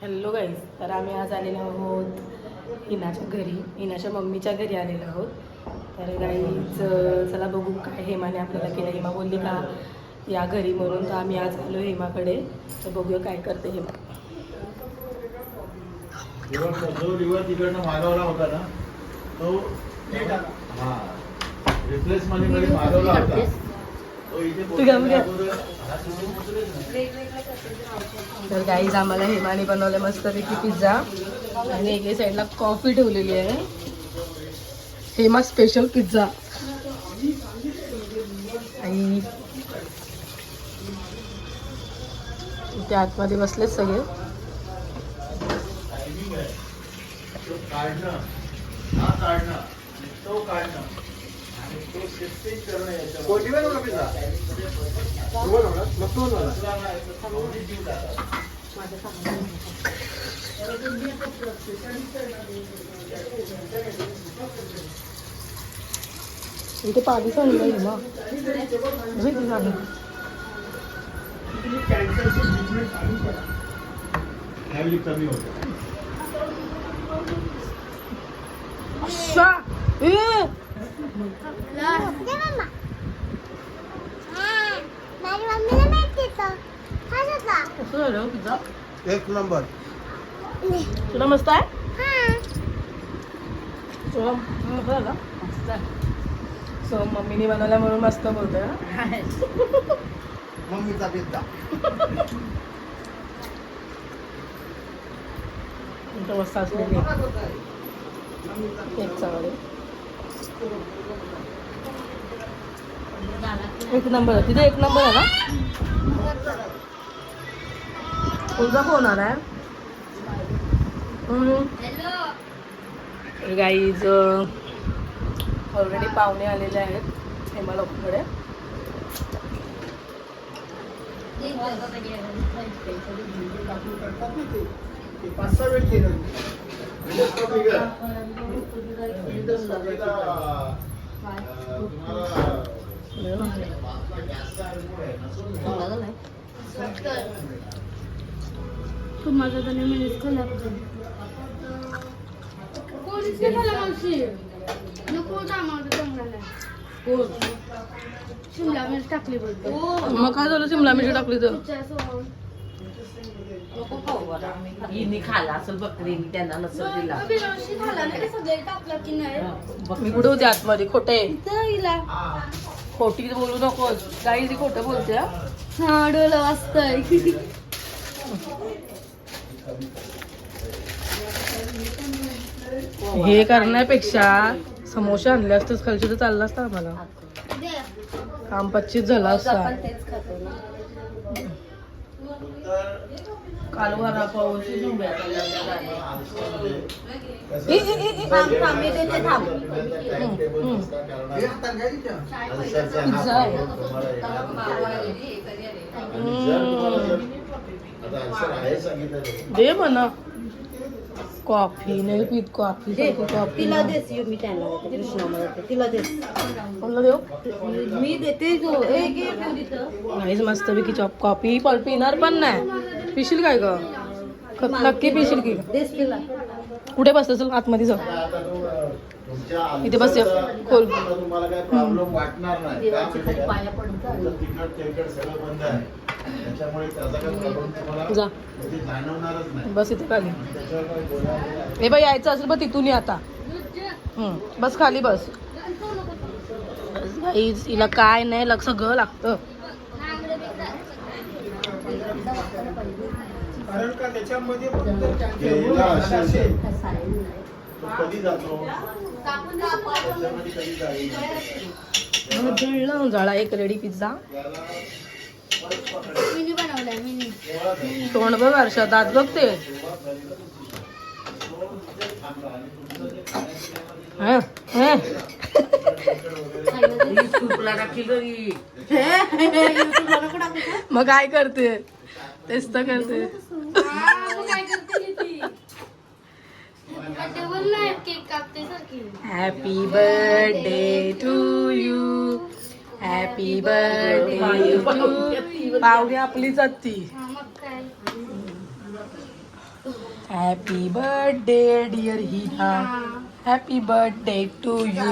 Hello guys, तर आम्ही आज आलेलो आहोत हिनाच्या घरी, हिनाच्या मम्मीच्या घरी आलेलो आहोत. तर गाईज चला बघू काय हेमाने आपल्याला केलं. हेमा बोलली का या घरी म्हणून, तर आम्ही आज आलो हेमाकडे. तर बघूया काय करते हेमा. जो लिव्हर तिकडनं मागवला होता ना तो रिप्लेस मध्ये मागवला होता तो इथे. तर गाईज आम्हाला हेमाने बनवलं मस्तपैकी पिझ्झा आणि एके साईडला कॉफी ठेवलेली आहे. Hema special pizza. आणि इथे आतमध्ये बसलेच सगळे. काढणं तो काढणं आणि तो शिफ्टिंग करणं याच्यावर कोणी बनवला पिझ्झा इथे पाणी सांगलं हेमा. ह्यावेळी कमी होतं. एक नंबर. तुला मस्त आहे. तुला मस्त आहे का? सो मम्मीने बनवल्या म्हणून मस्त बोलतोय. मम्मीचा पिझ्झा. मस्त असलेली एक चांगले एक नंबर आहे. तिथे एक नंबर आहे ना. तुझा फोन आलाय. गाईज ऑलरेडी पाहुणे आलेले आहेत हेमालोककडे. माझा तर नेहमीच खाल्ला कोणीच नाही खाल्ला मावशी. नको माझं चांगला शिमला मिरच टाकली बोलतो. मग काय झालं शिमला मिरची टाकली तर? खाला असेल बकरी त्यांना नसेल दिला. खाला नाही सगळे टाकला की नाही. मी कुठे होते आतमध्ये. खोटे खोटी बोलू नको. काही खोटं बोलते. हा डोलं वाजतंय. हे करण्यापेक्षा समोसे आणले असतेच खालचे तर चाललं असतं आम्हाला. काम 25 झालं असता. कालवारा पाऊस दे म्हणा. कॉफी नाही पीत. कॉफी तिला देस मी त्यांना देते कृष्णामध्ये तिला देस. कोणला देऊ? मी देते जो नाहीच मस्त पैकी चॉप कॉफी पण पिणार पण नाही. पिशील काय ग? नक्की पिशील की? देस तिला. कुठे बसत आतमध्ये जाऊ. इथे बस खोल. तुम्हाला काय प्रॉब्लेम वाटणार नाही. पाया पडून तिखट तेलकट सगळं बंद आहे. त्याच्यामुळे त्याचा काही प्रॉब्लेम तुम्हाला जा जाणवणारच नाही. बस इथे खाली. हे बाई यायचं असेल बघ तिथून आता. बस खाली बस. हिला काय नाही लक्ष ग लागतं. कारण का त्याच्यामध्ये कधी जातो झाला एक रेडी पिझ्झा. मिनी बनवलाय मिनी. तोंड बघ हर्षा. दात बघते. मग काय करते? तेच तर करते. काय करते ती? नाही केक कापते सारखी. Happy birthday to you. Happy birthday to. पाहुणे आपलीच ती. मग काय happy birthday dear Hina. Happy birthday to you.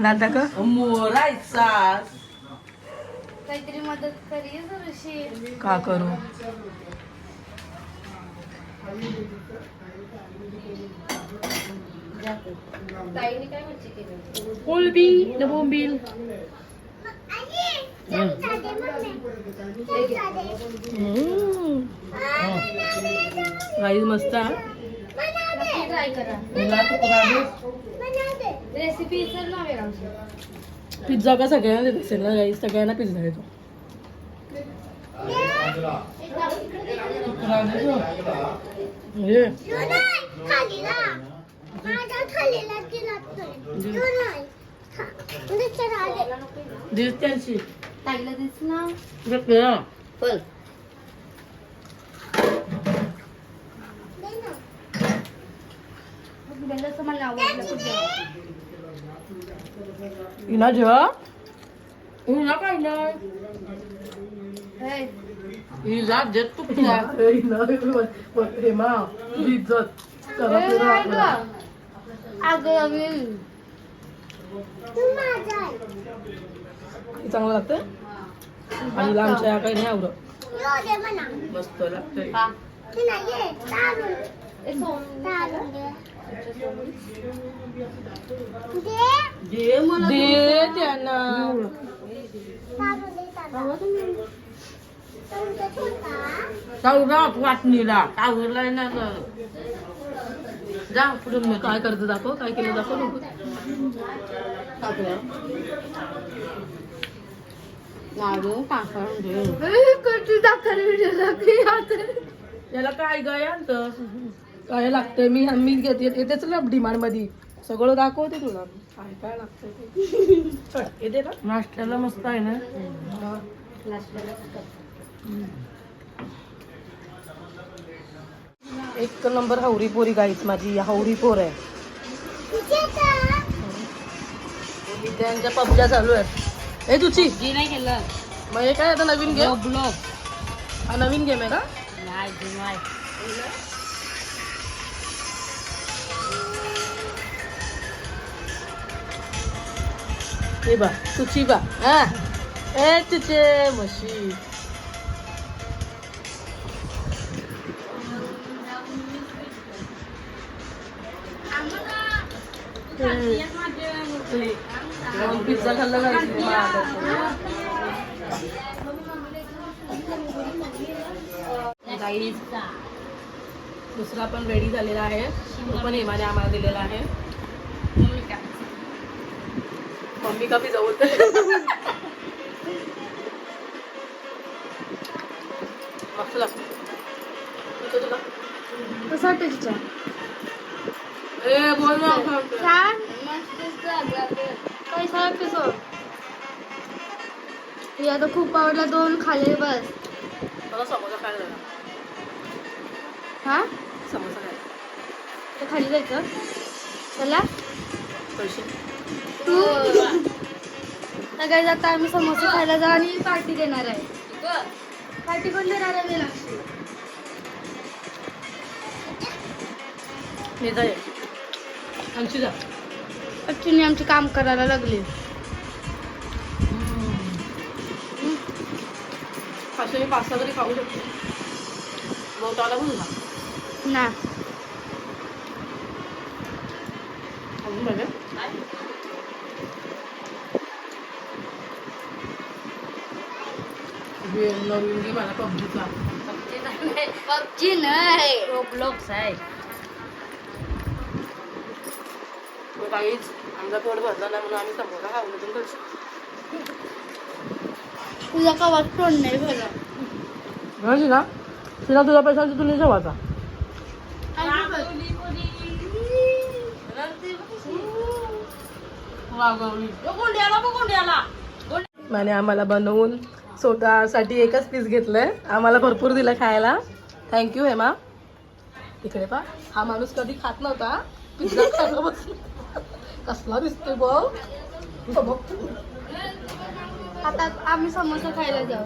नाता का मोरायचा काहीतरी मदत करी ऋषी. का करू? ताईने काय मच्छी केली? कोलबी न बोंबील. गाईज मस्त आहे. नक्की ट्राय करा. हिला तुकडा दे. रेसिपी विसर ना आमची. पिझ्झा का सगळ्यांना देत असेल ना गाईज? सगळ्यांना पिझ्झा देतो. तुकडा दे गं. म्हणजे दिस त्यांची ताईला दिस ना. चल. जसं मला आवडलं. हिना जेव्हा हिला काय नाही. हे, हिला देत तुकडा. हेमा इज्जत हे काय गं? अगं मी चांगलं लागतं आणि आमच्या काही नाही आवडत. मस्त लागतंय. दे मला दे त्यांना. चावरा वाटणीला आवडलाय ना गं. जा पुढून मग काय करतं दाखव. काय केलं दाखव नको. लाडू टाकून दे. कशी दाखल व्हिडिओ. याला काय गाय आणत काय लागतंय? मी येतेच ना डिमांड मध्ये सगळं दाखवते तुला काय काय लागतंय. येते ना नाश्त्याला मस्त आहे ना. एक नंबर हवरी पोरी गाईच माझी हवरी पोर आहे. त्यांच्या पबज्या चालू आहेत. ए तुझी जी नाही केलं. मग हे काय आता नवीन गेम? ब्लॉग हा नवीन गेम आहे का? नाही जुनाय. हे बा तुझी बा हा ए तुझे म्हशी. पिझ्झा खाल्ला गाईज. दुसरा पण रेडी झालेला आहे. तो पण हेमाने आम्हाला दिलेला आहे. मम्मी का पिझ्झा बोलते. मस्त लागतो. तुला कसं वाटतं तिच्या? ए बोल ना. छान मस्त पैसा लागतो सो. हे आता खूप आवडला. 2 खाले बस. मला समोसा खायला झाला. हा समोसा खायला तर खाली जायचं चला. पैसे तू सगळे जाता आम्ही समोसे खायला जाऊ आणि पार्टी देणार आहे. पार्टी कोण देणार आहे? मी लागते. हे जाय आमची जा. ऍक्च्युली आमची काम करायला लागली. असे मी 5-6 तरी खाऊ शकतो. मोठाला पण खा. ना अजून पाहिजे? नवीन घे मला पबजीचा. पबजी नाही. रोब्लॉक्स आहे. काहीच आमचा पोट भरला नाही म्हणून आम्ही समोसा खाऊन घेऊन करतो. तुझा कवाच तोंड नाही भरला. म्हणजे ना तिला तुझा पैसा तुला जेवायचा. आणि आम्हाला बनवून स्वतःसाठी एकच पीस घेतलंय. आम्हाला भरपूर दिलं खायला. थँक्यू हेमा. इकडे पा हा माणूस कधी खात नव्हता. पिझ्झा खायला बसला. कसला दिसतोय बघ. आता आम्ही समोसा खायला जाऊ.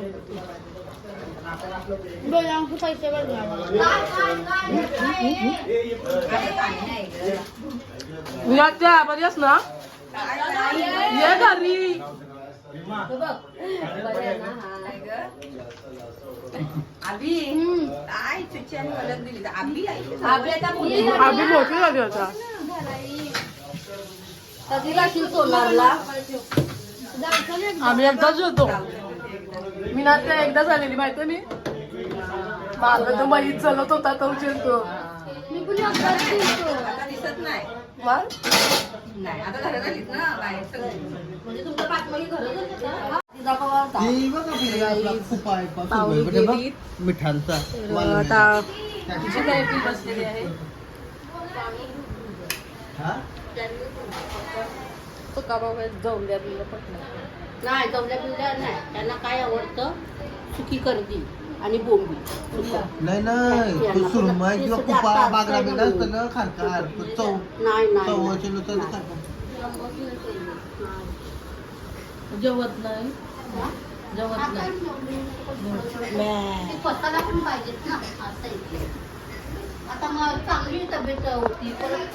बरं पैसे भरणार विराटच्या बरीच ना ये घरी आम्ही मोठी झाली होता आम्ही एकदाच होतो मी ना त्या एकदा झालेली माहिती मी माझं तो महीत चालत होता तो चिरतो मी पण अपघात केलतो. मिठांचा आता तिची काय फी बसलेली आहे तो का बाबा जाऊन द्या पटलं नाही जमल्या बिवल्या नाही त्यांना काय आवडतं सुकी कर्दी आणि बोंबी नाही नाही तो सुरमई किंवा कुपा बागडा बिगडा असतं ना खारकार चव नाही नाही चवचे नुसार खारकार जेवत नाही जेवत नाही ते स्वतःला पण पाहिजेत ना असं आहे. आता मग चांगली तब्येत होती परत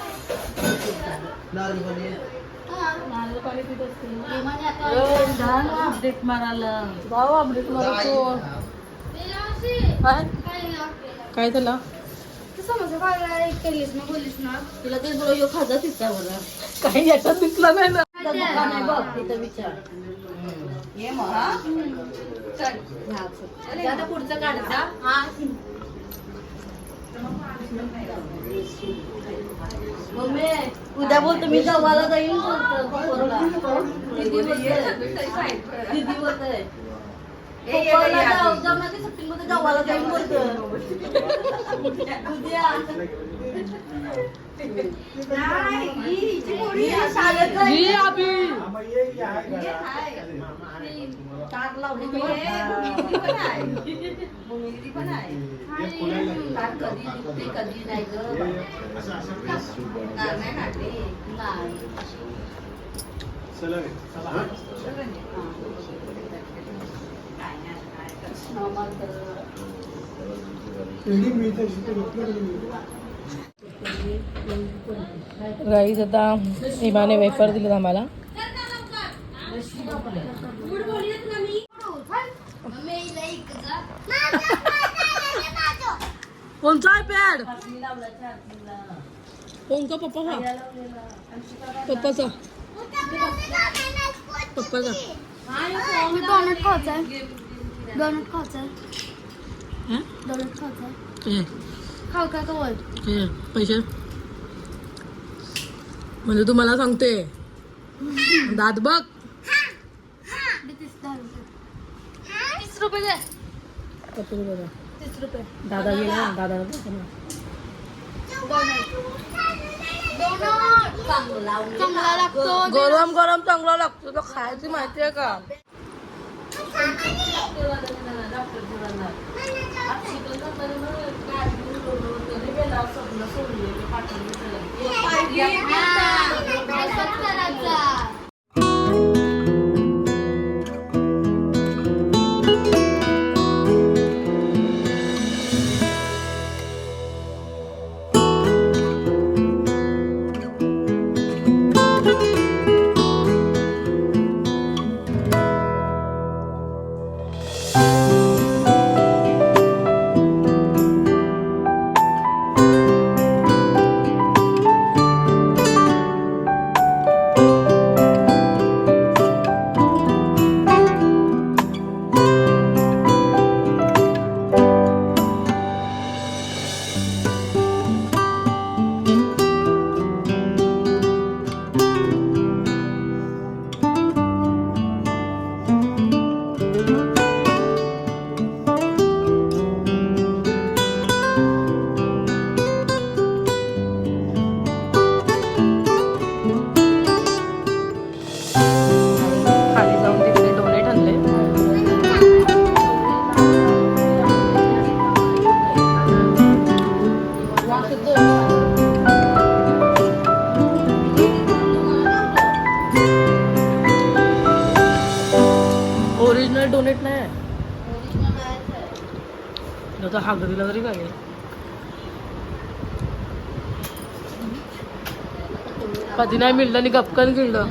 नारळ पनीर नारळ पाणी पित असते प्रेमाने आता अपडेट मारायला भाऊ अमृत मारतो काय झालं तू समजा काय केलीस ना बोललीस ना तिला ते बोल यो खाजा तिचा बरं काही याच्यात दिसलं नाही ना दुकान आहे बघ तिथं विचार ये मग हा ते आता पुढचं काढता हा मम्मी उद्या बोलतो मी जवाला जाईन बोलतो दीदी बोलतोय जमाती सुट्टीमध्ये जवाला जाईन बोलतो उद्या शाळेत जाईन. जी अभि ताट लावली कधी नाही गाईज आता इमाने वेफर दिलेत आम्हाला कोणचा आयपॅड कोणचा पप्पा का पप्पाचा पप्पाचा डोनट खायचा डोनट खायचा हं? डोनट खायचा हे, खाऊ का कवळ हे, पैसे म्हणजे तू मला सांगते दात बघ 30 रुपये दे कपडे बघा 30 रुपये दादा गेला दादा चांगला लागतो गरम गरम चांगला लागतो तो खायची माहिती आहे का करायचा आता हागरीला तरी काय कधी नाही मिळलं आणि गपकन गिळलं.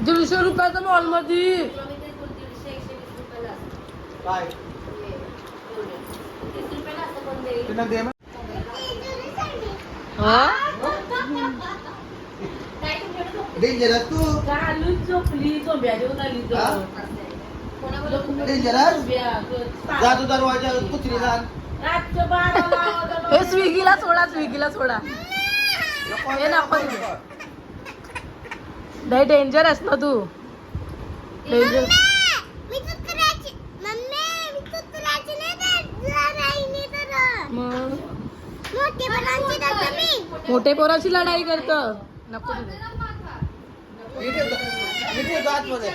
₹150 मॉलमध्ये. काय त्यांना दे मग. डेंजरस तू झोपली झोंब्याची उतारली डेंजरस जा तू दरवाजा कुत्री जा. हे स्विगीला सोडा, स्विगीला सोडा. हे नको नाही, डेंजरस ना तू. डेंजर मग मोठे पोराची लढाई करत नको आतमध्ये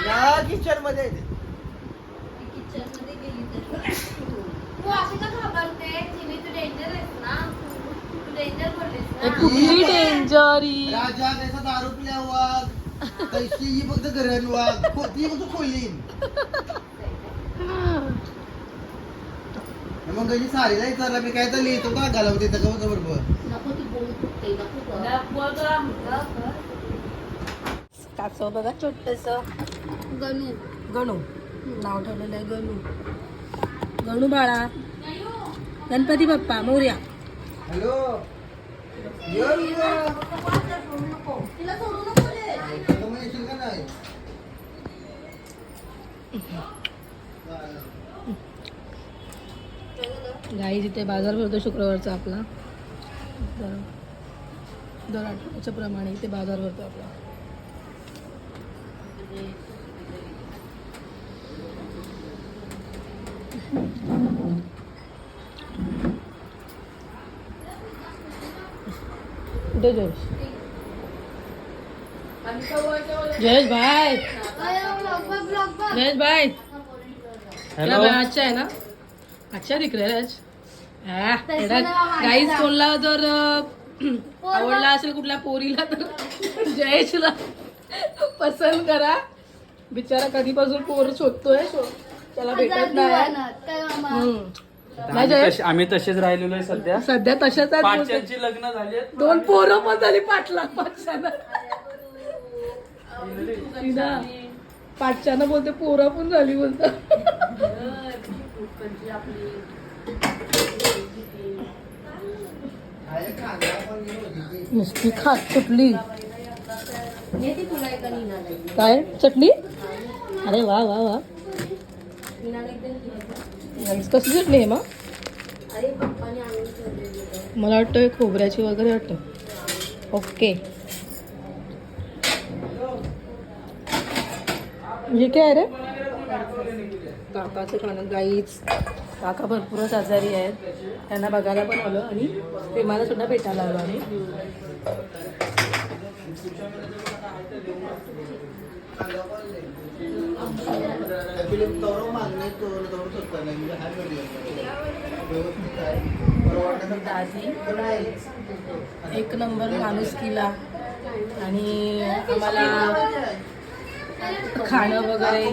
या किचन मध्ये कुठली डेंजरी. राजा त्याचा दारू पिल्या वाघ कैशी ही फक्त घरण वाघ ती फक्त खोलीन. मग कधी साडीला विचारला मी काय तर लिहितो का घालावं तिथं का बरोबर. काचं बघा छोटस गणू गणू नाव ठेवलेलं आहे गणू. गणू बाळा गणपती बाप्पा मोरया. हॅलो तिला सोडू नको रे. येशील का नाही. गाई जिथे बाजार भरतो शुक्रवारचा आपला दर आठवड्याच्या प्रमाणे इथे बाजार भरतो आपला. कुठे जयेश? जयेश भाई, जयेश भाई क्या भाई अच्छा है ना. अच्छा दिख रहा है आज. गाईज कोणला जर आवडला असेल कुठल्या पोरीला तर जयेशला पसंत करा. बिचारा कधीपासून पोर शोधतोय, त्याला भेटत नाही. नाही जयेश, आम्ही तसेच राहिलेलो आहे सध्या. सध्या तशाच आहेत. पाचशेची लग्न झाली आहेत. 2 पोरं पण झाली 5 लाख 500. पाचच्यानं बोलते पोरं पण झाली बोलतात. नुसती खात सुटली. काय चटणी. अरे वा वा वा. कसली चटणी आहे मग. मला वाटतं खोबऱ्याची वगैरे वाटतं. ओके हे काय रे. काकाचं खाणं. गाईच काका भरपूरच आजारी आहेत, त्यांना बघायला पण आलो आणि प्रेमाला सुद्धा भेटायला आलो आम्ही. दादी एक नंबर माणूस केला आणि आम्हाला खाणं वगैरे.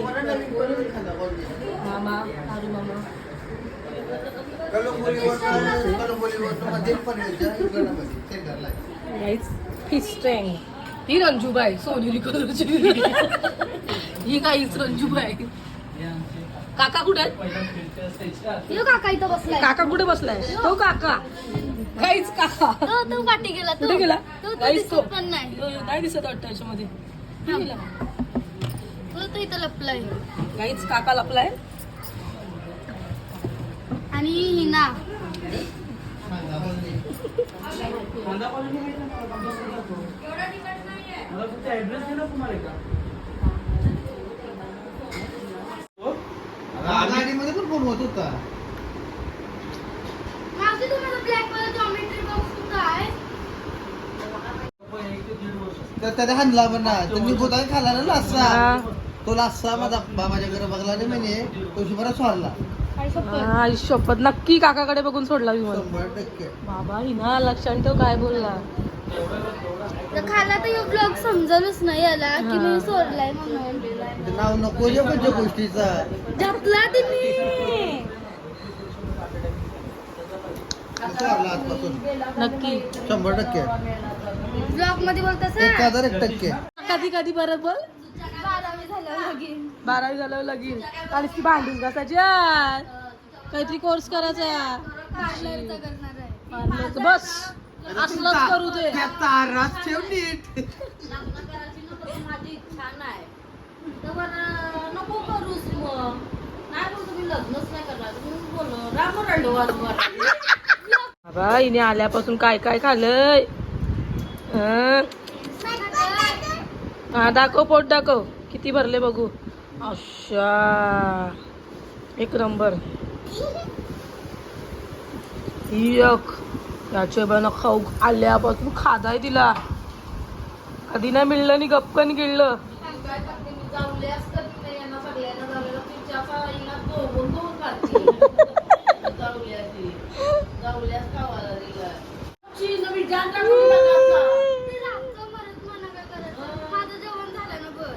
मामा आरू मामा गाईच फिस्टेंग. ही रंजूबाई सोनेरी कलरची. ही गाईच रंजूबाई. काका कुठे आहेत? काका इथं बसलाय. काका कुठे बसलाय. तो काका गाईच काका तो पाठी गेला. कुठे गेला. गाईच तो पण नाही. नाही दिसत वाटतं याच्यामध्ये. कुठे गेला? तो इथं लपलाय. गाईच काका लपलाय. आणि हिना गाडीमध्ये पण फोन होत होता. मावशी तुम्हाला ब्लॅक वाला जॉमेट्री बॉक्स कुठं आहे. तर त्याने हाणला म्हणा. तर मी बोटाने खाल्ला ना लास्सा. तो लास्सा माझा माझ्या घरा बघला नाही म्हणजे तो शिवारा सोडला. शपथ नक्की काकाकडे बघून सोडला विमान. 100% बाबा हिना लक्षात ठेव काय बोलला. खाला आता हे ब्लॉग समजलंच नाही याला की मी सोडलाय म्हणून ते नाव नको जे कोणत्या गोष्टीचा जपला तुम्ही सोडला आजपासून नक्की 100%. ब्लॉग मध्ये बोलतास 1001%. कधी कधी परत बोल 12वी झाल्यावर लगीन 12वी झाल्यावर लगीन आणि ती भांडून घासायची यार. काहीतरी कोर्स करायचा पार्लरचा करणार आहे पार्लरचं बस असलंच करू दे. त्या तारात ठेव नीट. लग्न करायची ना तर माझी इच्छा नाही तर नको करूस मग नाही बोलतो मी लग्नच नाही करणार तुम्ही बोल राम रंडवा बाबा हिने आल्यापासून काय काय खाल्लंय हा दाखव पोट दाखव किती भरले बघू. अच्छा एक नंबर. यक याचे बन खाऊ आल्यापासून खादाय तिला कधी नाही मिळलं नि गपकन गिळलं. माझं जेवण झालं ना बघ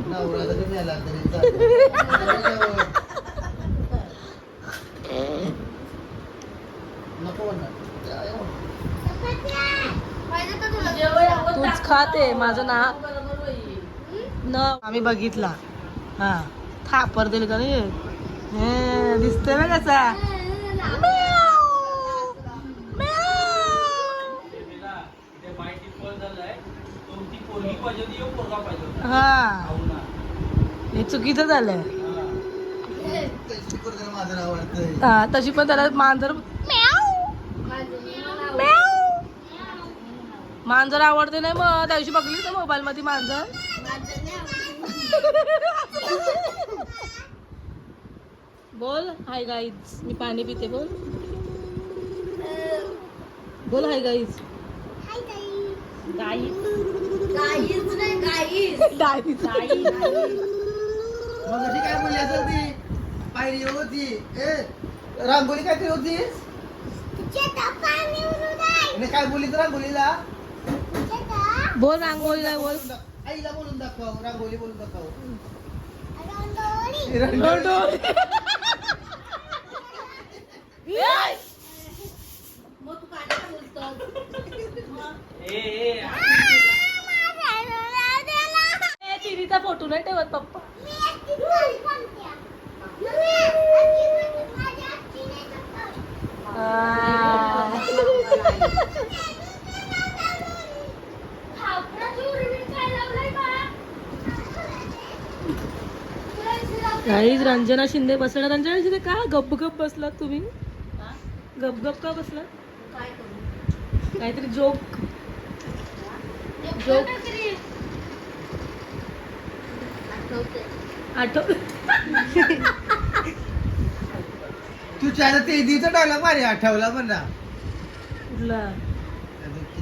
नवरा जरी मेला तरी चालेल. नको म्हणणार. पाहिजे का तुला तूच खाते माझं ना न आम्ही बघितला हा थापर दिल का नाही दिसतोय ना कसा. हा हे चुकीचं झालंय. तशी पोरगं माझं नाव आवडतंय. हा तशी पण त्याला मांजर मांजर आवडते नाही मग त्या दिवशी बघली तर मोबाईल मध्ये मांजर. बोल हाय गाईज मी पाणी पिते बोल बोल हाय गाईज गाईज मग अशी काय बोलली असेल ती पायरी होती रांगोळी काय होती काय बोलली तर रांगोळीला बोल रांगोळीला बोल. आईला बोलून दाखव रांगोळी बोलून दाखव. मग तू काय बोलतो चिरीचा फोटो नाही ठेवत पप्पा. गाईज रंजना शिंदे बसला. रंजना शिंदे का गप गप बसलात तुम्ही गप गप का बसलात. काय करू काहीतरी जोक जोक आठव तुझ्या ते दिवचा डायलॉग मारे आठवला पण ना कुठला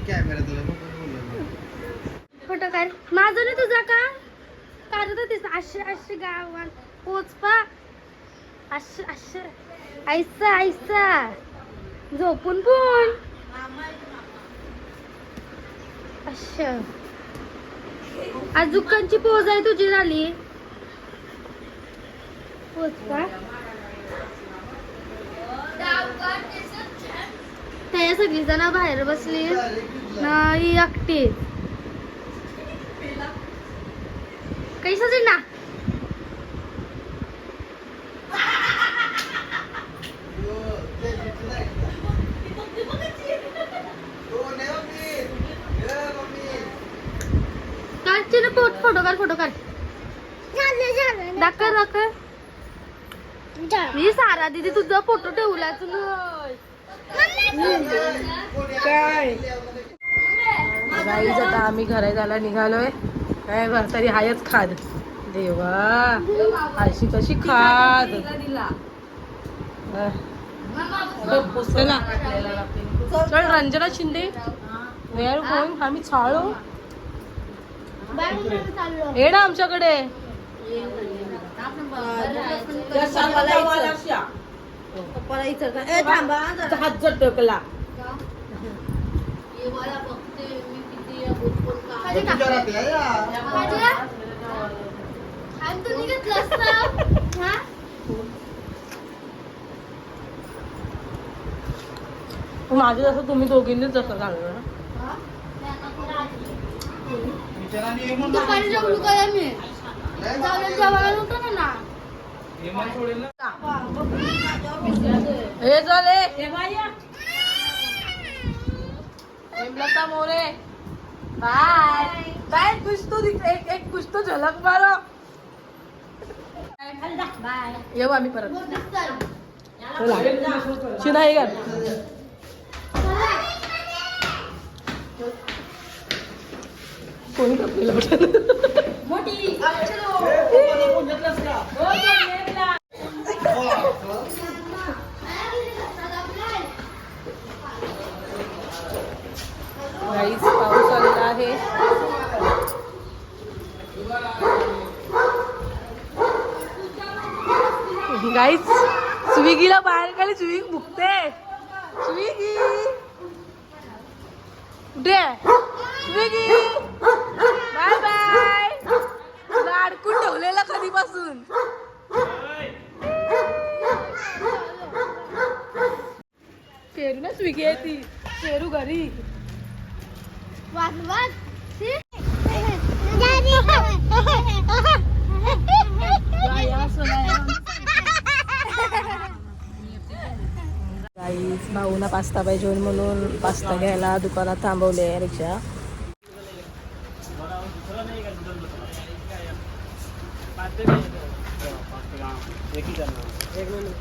कॅमेरा तुला फोटो काढ माझं नाही तुझा का काढत होतीस अशी अशी गावात पोचपा अशी अशी ऐसा ऐसा झोपून पण अच्छा आजूकांची पोज आहे तुझी झाली पोचपा त्या सगळी जण बाहेर बसली नाही एकटी काही सजन ना काढचे ना फोटो काढ दाखव मी सारा दिदी तुझा फोटो ठेवलाच काय गाईज आता आम्ही घरात जायला निघालोय काय घर तरी हायच खाद देवा अशी कशी खाद चला चल रंजना शिंदे वेअर गोईंग आम्ही चाळो ये ना आमच्याकडे हात जर टोकला येवायला बघते मी कधी तुझ्या रात्री आहे या. आणि तुम्ही घेतलं असतं हा माझं जसं तुम्ही दोघींनीच जसं झालं ना. विचाराने ये म्हणून दुपारी जेवलो काय आम्ही जाऊन जेवायला नव्हतं ना हेमंत सोडेल ना. हे झाले हेमलता मोरे बाय बाय कुछ तो एक कुछ तो झलक मारो. बाय येऊ आम्ही परत. शिना हे घाल. कोणी कपडे मोठी गाईच पाऊस आलेला आहे. गाईच स्विगीला बाहेर काढली. स्विगी भुकते. स्विगी कुठे आहे? Swiggy bye bye. तुला अडकून ठेवलेला कधीपासून. पेरू ना स्विगी आहे ती. पेरू घरी. वाजवाज गाईस भाऊना पास्ता पाहिजे म्हणून पास्ता घ्यायला दुकानात थांबवले रिक्षा. एक मिनिट